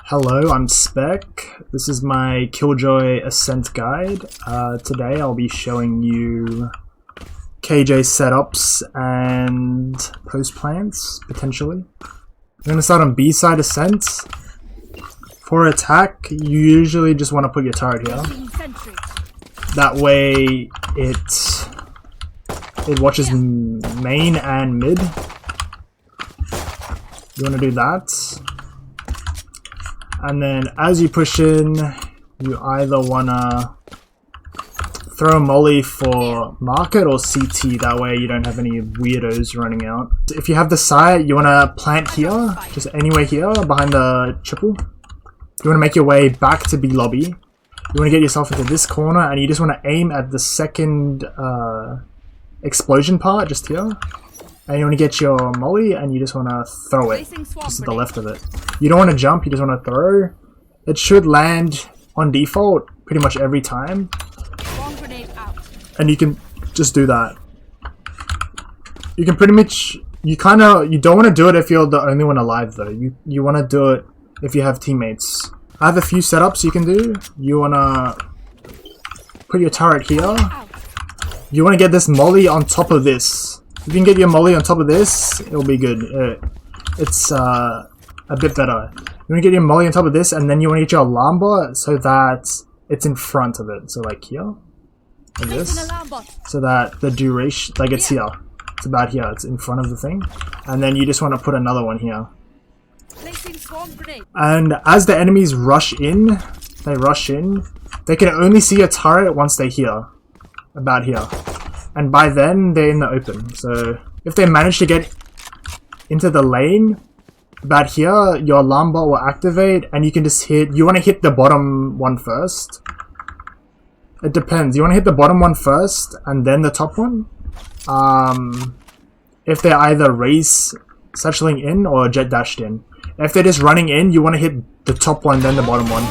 Hello, I'm Spec. This is my Killjoy Ascent guide. Today I'll be showing you KJ setups and post plants, potentially. I'm going to start on B-side Ascent. For attack, you usually just want to put your turret here. That way it watches main and mid. You want to do that. And then as you push in, you either want to throw a molly for market or CT, that way you don't have any weirdos running out. If you have the site, you want to plant here, just anywhere here behind the triple. You want to make your way back to B lobby. You want to get yourself into this corner and you just want to aim at the second explosion part, just here. And you want to get your molly and you just want to throw it, just to the left of it. You don't want to jump, you just want to throw. It should land on default pretty much every time. And you can just do that. You can pretty much, you don't want to do it if you're the only one alive though. You want to do it if you have teammates. I have a few setups you can do. You want to put your turret here. You want to get this molly on top of this. If you can get your molly on top of this, it'll be good. It's a bit better. You want to get your molly on top of this, and then you want to get your alarm bot so that it's in front of it. So like here, like this, so that the duration, like it's here. It's about here. It's in front of the thing, and then you just want to put another one here. And as the enemies rush in, they can only see a turret once they're here, about here. And by then, they're in the open. So if they manage to get into the lane, about here, your alarm bot will activate and you can just hit, you want to hit the bottom one first. It depends. You want to hit the bottom one first and then the top one. If they're either race satcheling in or jet dashed in. If they're just running in, you want to hit the top one, then the bottom one.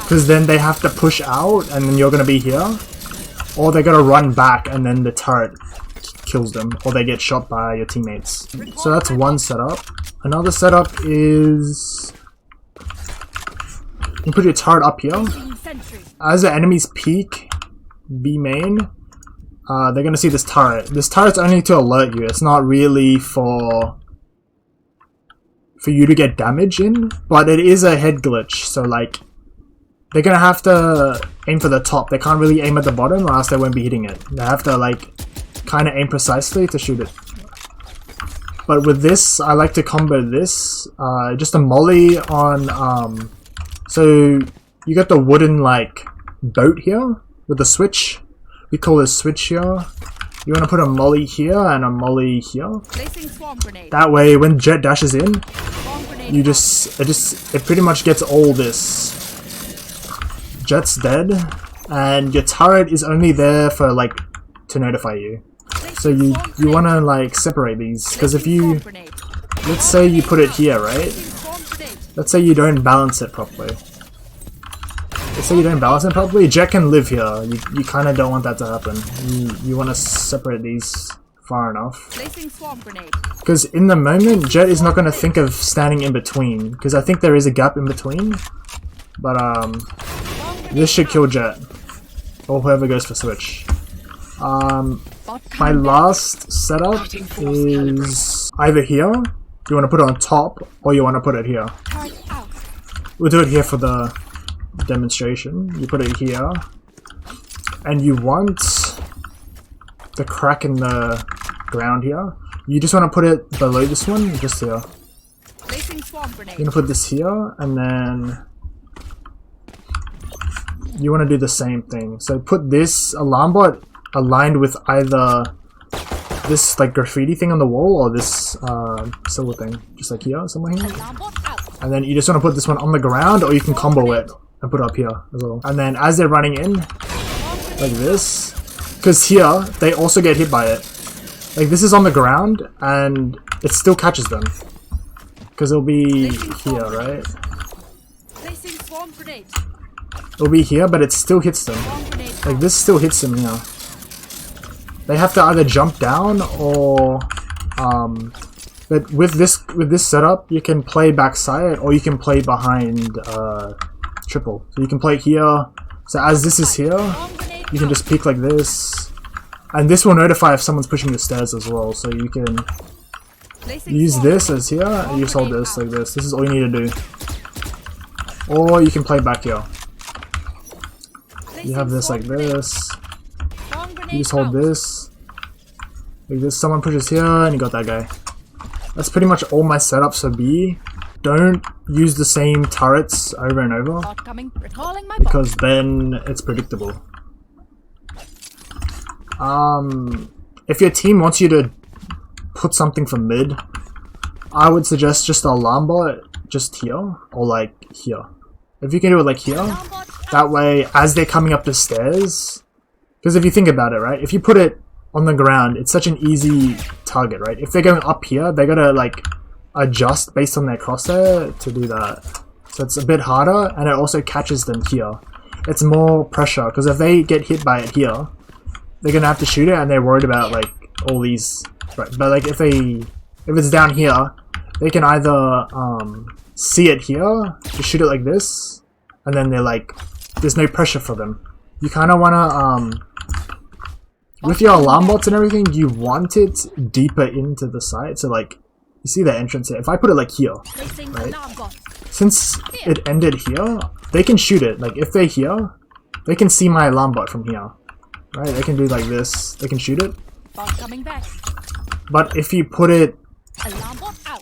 Because then they have to push out and then you're going to be here. Or they're gonna run back and then the turret kills them, or they get shot by your teammates. So that's one setup. Another setup is you put your turret up here. As the enemies peek B main, they're gonna see this turret. This turret's only to alert you. It's not really for you to get damage in, but it is a head glitch. So like, they're gonna have to aim for the top. They can't really aim at the bottom or else they won't be hitting it. They have to like kind of aim precisely to shoot it. But with this, I like to combo this. Just a molly on... so you got the wooden like boat here with the switch. We call this switch here. You want to put a molly here and a molly here. That way when jet dashes in, it pretty much gets all this. Jet's dead, and your turret is only there for like to notify you. So you want to like separate these, because if you, let's say you put it here, right? Let's say you don't balance it properly. Jet can live here. You kind of don't want that to happen. You want to separate these far enough. Because in the moment, Jet is not going to think of standing in between, because I think there is a gap in between. But this should kill Jet, or whoever goes for switch. My last setup is either here, you want to put it on top, or you want to put it here. We'll do it here for the demonstration. You put it here, and you want the crack in the ground here. You just want to put it below this one, just here. You're going to put this here, and then you want to do the same thing. So put this alarm bot aligned with either this like graffiti thing on the wall or this silver thing, just like here, somewhere here. And then you just want to put this one on the ground, or you can combo it and put it up here as well. And then as they're running in, like this, because here they also get hit by it. Like this is on the ground and it still catches them, because it'll be here, right? It'll be here, but it still hits them. Like this still hits them here. They have to either jump down or But with this setup, you can play backside or you can play behind triple. So you can play here. So as this is here, you can just peek like this, and this will notify if someone's pushing the stairs as well. So you can use this as here, and you just hold this like this. This is all you need to do. Or you can play back here. You have this like this. You just hold this like this. Someone pushes here, and you got that guy. That's pretty much all my setups for B. Don't use the same turrets over and over, because then it's predictable. If your team wants you to put something for mid, I would suggest just an alarm bot just here, or like here. If you can do it like here, that way as they're coming up the stairs, because if you think about it, right, if you put it on the ground, it's such an easy target, right? If they're going up here, they're gonna like adjust based on their crosshair to do that. So it's a bit harder, and it also catches them here. It's more pressure, because if they get hit by it here, they're gonna have to shoot it, and they're worried about like all these, right? But like if it's down here, they can either see it here, just shoot it like this, and then they're like, there's no pressure for them. You kind of wanna with your alarm bots and everything, you want it deeper into the site. So like, you see the entrance here. If I put it like here, right? Since it ended here, they can shoot it. Like if they're here, they can see my alarm bot from here, right? They can do like this. They can shoot it. But if you put it,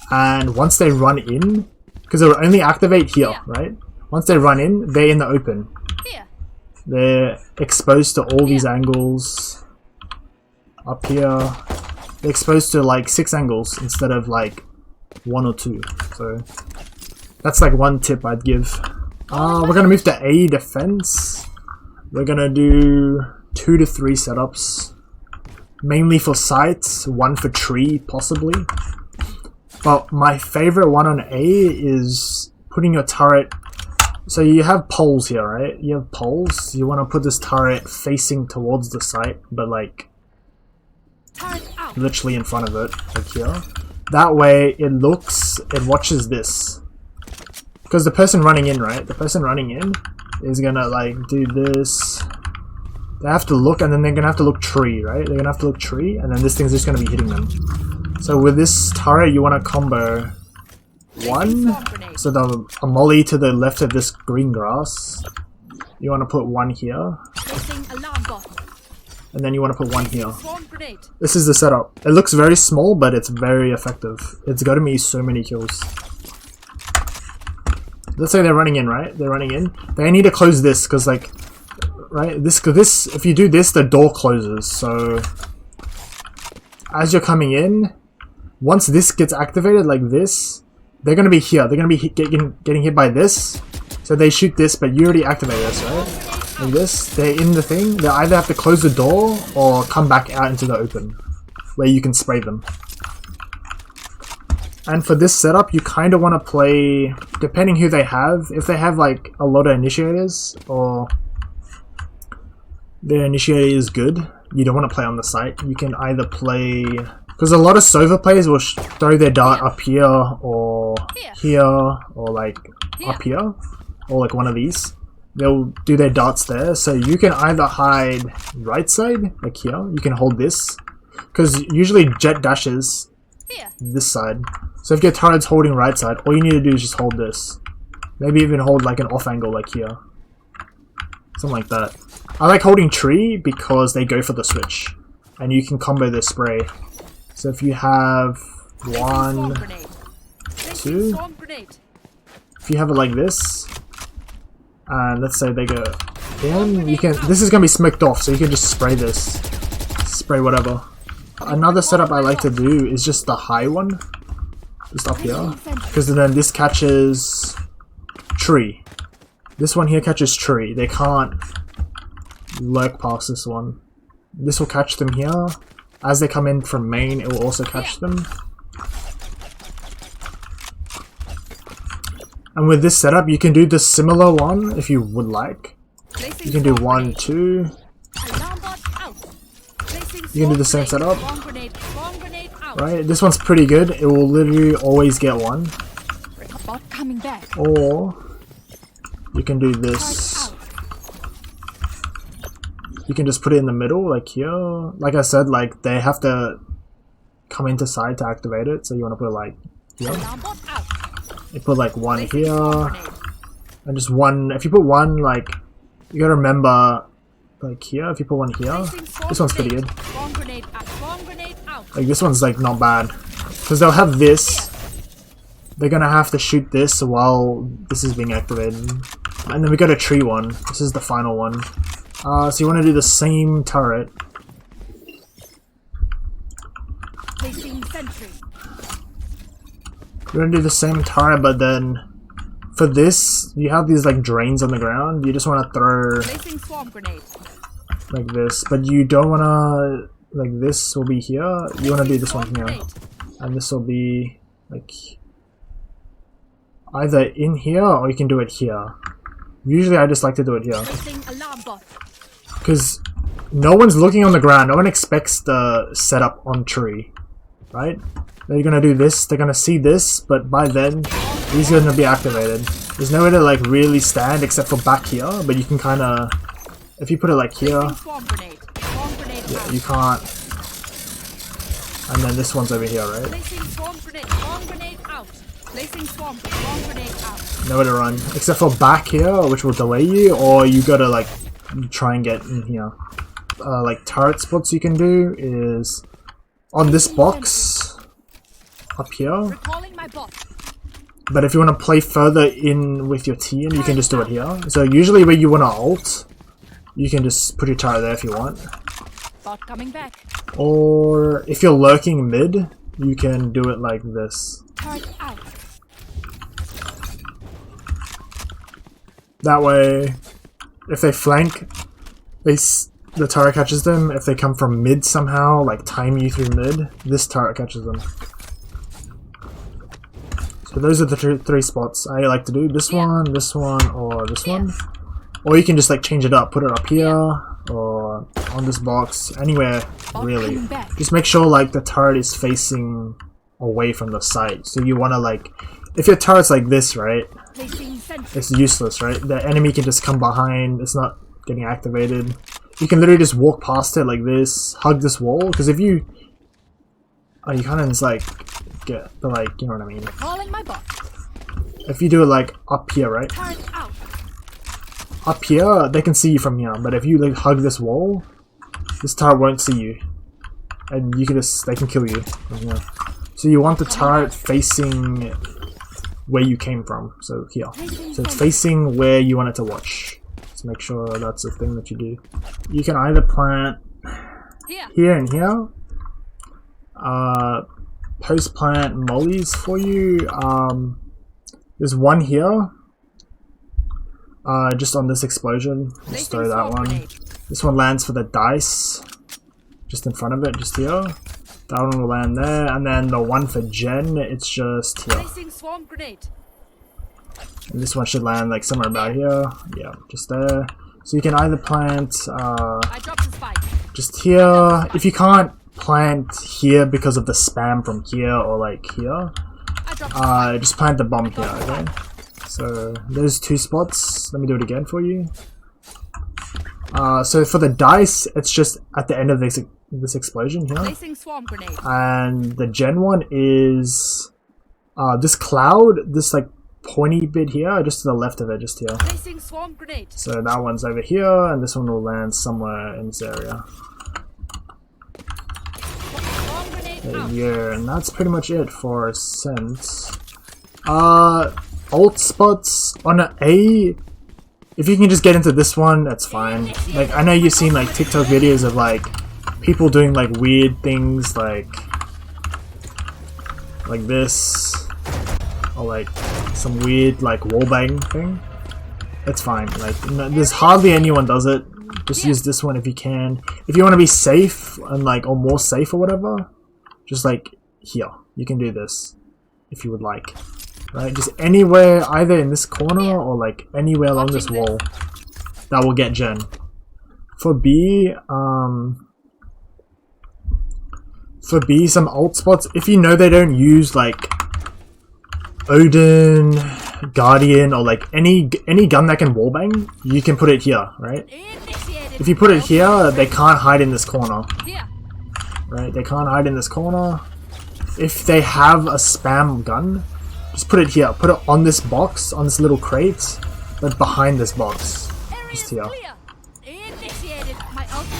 and once they run in, because it will only activate here, right? Once they run in, they're in the open. They're exposed to all these angles. Up here, they're exposed to like 6 angles instead of like 1 or 2. So that's like one tip I'd give. We're gonna move to A defense. We're gonna do 2 to 3 setups, mainly for sites, 1 for tree possibly. But my favorite one on A is putting your turret. So you have poles here, right? You have poles. You want to put this turret facing towards the site, but like literally in front of it, like here. That way it watches this. Because the person running in, right? The person running in is gonna like do this. They have to look, and then they're gonna have to look tree, right? They're gonna have to look tree, and then this thing's just gonna be hitting them. So with this turret, you want to combo 1. So a molly to the left of this green grass. You want to put 1 here. And then you want to put 1 here. This is the setup. It looks very small, but it's very effective. It's gotten me so many kills. Let's say they're running in, right? They're running in. They need to close this, because like, right? This, if you do this, the door closes. So as you're coming in, once this gets activated like this, they're gonna be here. They're gonna be getting hit by this. So they shoot this, but you already activated this, right? Like this, they're in the thing. They either have to close the door or come back out into the open, where you can spray them. And for this setup, you kind of want to play, depending who they have. If they have like a lot of initiators, or their initiator is good, you don't want to play on the site. You can either play, because a lot of Sova players will throw their dart up here, or here, or like up here, or like one of these. They'll do their darts there, so you can either hide right side, like here, you can hold this, because usually jet dashes this side. So if your turret's holding right side, all you need to do is just hold this. Maybe even hold like an off angle like here. Something like that. I like holding tree because they go for the switch, and you can combo their spray. So if you have 1, 2, if you have it like this, and let's say they go in, you can. This is gonna be smoked off, so you can just spray this, spray whatever. Another setup I like to do is just the high one, just up here, because then this catches tree. This one here catches tree. They can't lurk past this one. This will catch them here. As they come in from main, it will also catch them. And with this setup, you can do the similar one if you would like. You can do 1, 2. You can do the same setup. Right? This one's pretty good. It will literally always get one. Bot coming back. Or you can do this. You can just put it in the middle, like here. Like I said, like they have to come into side to activate it, so you want to put it like here. You put like one here, and just one. If you put one, like you gotta remember, like here. If you put one here, this one's pretty good. Like this one's like not bad, because they'll have this. They're gonna have to shoot this while this is being activated, and then we got a tree one. This is the final one. So you want to do the same turret. You want to do the same turret, but then for this, you have these like drains on the ground. You just want to throw like this, but you don't want to, like this will be here. You want to do this one here, and this will be like either in here or you can do it here. Usually I just like to do it here, because no one's looking on the ground. No one expects the setup on tree, right? They're gonna do this, they're gonna see this, but by then these are gonna be activated. There's nowhere to like really stand except for back here, but you can kinda, if you put it like here, yeah, you can't. And then this one's over here, right? Nowhere to run, except for back here, which will delay you, or you gotta like try and get in here. Like turret spots you can do is on this box up here. But if you want to play further in with your team, you can just do it here. So usually where you want to ult, you can just put your turret there if you want. Or if you're lurking mid, you can do it like this. That way, if they flank, the turret catches them. If they come from mid somehow, like time you through mid, this turret catches them. So those are the three spots I like to do. This one, or this one. Or you can just like change it up, put it up here, or on this box, anywhere really. Just make sure like the turret is facing away from the site. So you want to like, if your turret's like this, right, it's useless, right? The enemy can just come behind, it's not getting activated. You can literally just walk past it like this, hug this wall, because if you... Oh, you kind of just like get the like, you know what I mean? If you do it like up here, right? Up here, they can see you from here, but if you like hug this wall, this turret won't see you. And you can just, they can kill you from here. So you want the turret facing where you came from, so here. So it's facing where you want it to watch. So make sure that's the thing that you do. You can either plant here and here. Post plant mollies for you. There's one here. Just on this explosion. Just throw that one. This one lands for the dice. Just in front of it, just here. That one will land there, and then the one for Jen, it's just here. And this one should land like somewhere about here. Yeah, just there. So you can either plant just here. If you can't plant here because of the spam from here or like here, just plant the bomb here, okay? So those two spots. Let me do it again for you. So for the dice, it's just at the end of this explosion here. And the Gen one is this cloud, this like pointy bit here, just to the left of it, just here. So that one's over here, and this one will land somewhere in this area. Yeah, and that's pretty much it for Ascent. Ult spots on an A. If you can just get into this one, that's fine. Like, I know you've seen like TikTok videos of like people doing like weird things like this, or like some weird like wallbang thing. It's fine. Like, there's hardly anyone does it. Just use this one if you can. If you want to be safe and like, or more safe or whatever, just like here, you can do this if you would like. Right, just anywhere, either in this corner or like anywhere along this wall, that will get Gen. For B, for B, some alt spots, if you know they don't use like Odin, Guardian, or like any gun that can wallbang, you can put it here, right? If you put it here, they can't hide in this corner. Right? They can't hide in this corner. If they have a spam gun, just put it here. Put it on this box, on this little crate, but behind this box. Just here.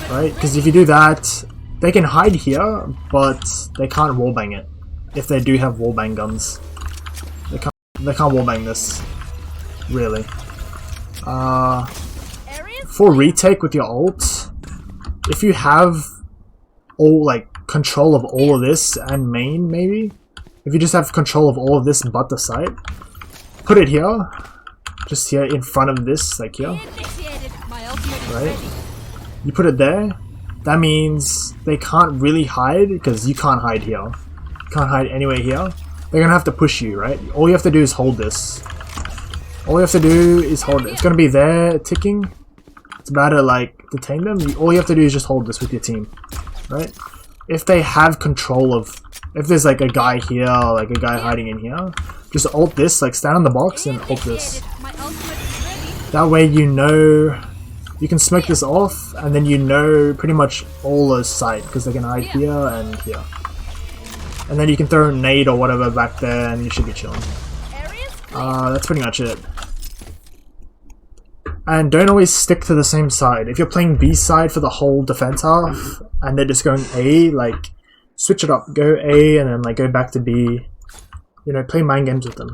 Right? Because if you do that, they can hide here, but they can't wallbang it. If they do have wallbang guns. They can't wallbang this. Really. For retake with your ult, if you have all like control of all of this and main maybe, if you just have control of all of this but the site, put it here, just here in front of this, like here, right? You put it there, that means they can't really hide because you can't hide here, you can't hide anywhere here. They're gonna have to push you, right? All you have to do is hold this. All you have to do is hold it. It's gonna be there ticking. It's about to like detain them. All you have to do is just hold this with your team, right? If they have control of, if there's like a guy here, or like a guy hiding in here, just ult this, like stand on the box and ult this. That way you know, you can smoke this off, and then you know pretty much all the site, because they can hide here and here. And then you can throw a nade or whatever back there and you should be chilling. That's pretty much it. And don't always stick to the same side. If you're playing B side for the whole defense half and they're just going A, like switch it up. Go A and then like go back to B. You know, play mind games with them.